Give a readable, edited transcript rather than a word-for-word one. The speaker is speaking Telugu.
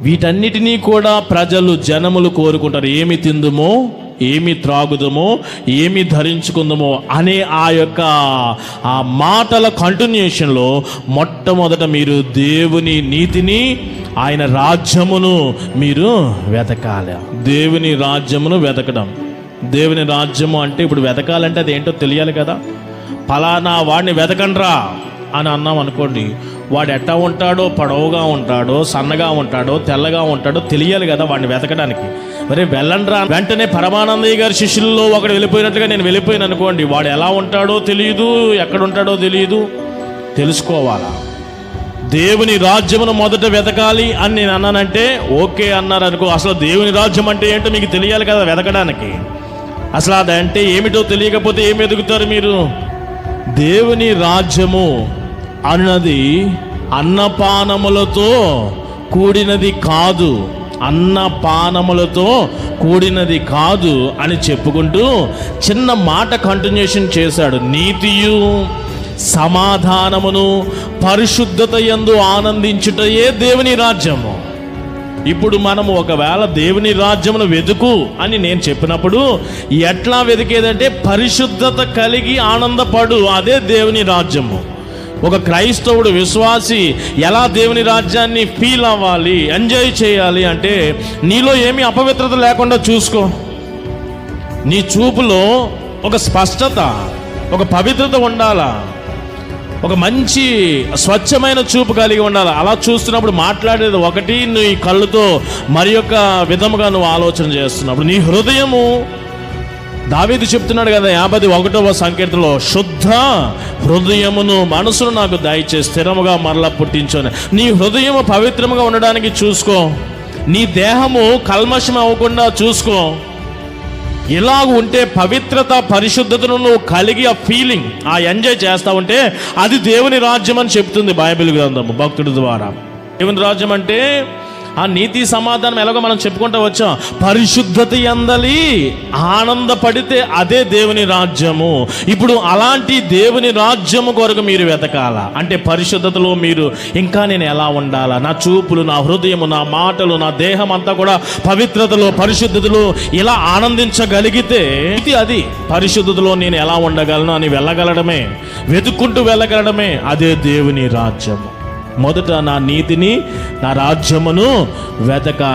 వీటన్నిటినీ కూడా జనములు కోరుకుంటారు. ఏమి తిందుమో, ఏమి త్రాగుదమో, ఏమి ధరించుకుందామో అనే ఆ మాటల కంటిన్యూషన్లో మొట్టమొదట మీరు దేవుని నీతిని, ఆయన రాజ్యమును మీరు వెతకాలి. దేవుని రాజ్యమును వెతకడం. దేవుని రాజ్యము అంటే ఇప్పుడు వెతకాలంటే అదేంటో తెలియాలి కదా. ఫలానా వాడిని వెతకండ్రా అని అన్నాం అనుకోండి, వాడు ఎట్టా ఉంటాడో, పొడవుగా ఉంటాడో, సన్నగా ఉంటాడో, తెల్లగా ఉంటాడో తెలియాలి కదా వాడిని వెతకడానికి. మరి వెళ్ళండ్రా వెంటనే పరమానందయ్య గారి శిష్యుల్లో ఒకడు వెళ్ళిపోయినట్లుగా నేను వెళ్ళిపోయాను అనుకోండి, వాడు ఎలా ఉంటాడో తెలియదు, ఎక్కడ ఉంటాడో తెలియదు. తెలుసుకోవాలా? దేవుని రాజ్యమును మొదట వెతకాలి అని నేను అన్నానంటే ఓకే అన్నారు అనుకో. అసలు దేవుని రాజ్యం అంటే ఏంటో మీకు తెలియాలి కదా వెతకడానికి. అసలు అదంటే ఏమిటో తెలియకపోతే ఏమి వెతుకుతారు మీరు? దేవుని రాజ్యము అన్నది అన్నపానములతో కూడినది కాదు, అన్నపానములతో కూడినది కాదు అని చెప్పుకుంటూ చిన్న మాట కంటిన్యూషన్ చేశాడు. నీతియు సమాధానమును పరిశుద్ధత యందు ఆనందించుటయే దేవుని రాజ్యము. ఇప్పుడు మనము ఒకవేళ దేవుని రాజ్యమును వెతుకు అని నేను చెప్పినప్పుడు ఎట్లా వెతికేదంటే పరిశుద్ధత కలిగి ఆనందపడు, అదే దేవుని రాజ్యము. ఒక క్రైస్తవుడు విశ్వాసి ఎలా దేవుని రాజ్యాన్ని ఫీల్ అవ్వాలి, ఎంజాయ్ చేయాలి అంటే నీలో ఏమీ అపవిత్రత లేకుండా చూసుకో. నీ చూపులో ఒక స్పష్టత, ఒక పవిత్రత ఉండాలా, ఒక మంచి స్వచ్ఛమైన చూపు కలిగి ఉండాలి. అలా చూస్తున్నప్పుడు మాట్లాడేది ఒకటి, నీ కళ్ళుతో మరి యొక్క విధముగా నువ్వు ఆలోచన చేస్తున్నప్పుడు నీ హృదయము, దావీదు చెప్తున్నాడు కదా 51వ సంకీర్తనలో, శుద్ధ హృదయమును మనసును నాకు దయచేసి స్థిరముగా మరలా పుట్టించు. నీ హృదయము పవిత్రముగా ఉండడానికి చూసుకో. నీ దేహము కల్మషం అవ్వకుండా చూసుకో. ఇలా ఉంటే పవిత్రత, పరిశుద్ధతను నువ్వు కలిగి ఆ ఫీలింగ్, ఆ ఎంజాయ్ చేస్తా ఉంటే అది దేవుని రాజ్యం అని చెప్తుంది బైబిల్ గ్రంథము భక్తుడి ద్వారా. దేవుని రాజ్యం అంటే ఆ నీతి సమాధానం ఎలాగో మనం చెప్పుకుంటూ వచ్చాం. పరిశుద్ధత యందలి ఆనందపడితే అదే దేవుని రాజ్యము. ఇప్పుడు అలాంటి దేవుని రాజ్యము కొరకు మీరు వెతకాల అంటే పరిశుద్ధతలో మీరు ఇంకా నేను ఎలా ఉండాలా, నా చూపులు, నా హృదయము, నా మాటలు, నా దేహం అంతా కూడా పవిత్రతలో, పరిశుద్ధతలో ఇలా ఆనందించగలిగితే అది పరిశుద్ధతలో నేను ఎలా ఉండగలను అని వెళ్ళగలడమే, వెతుక్కుంటూ వెళ్ళగలడమే అదే దేవుని రాజ్యము. మొదట నా నీతిని, నా రాజ్యమును వెతకాలి.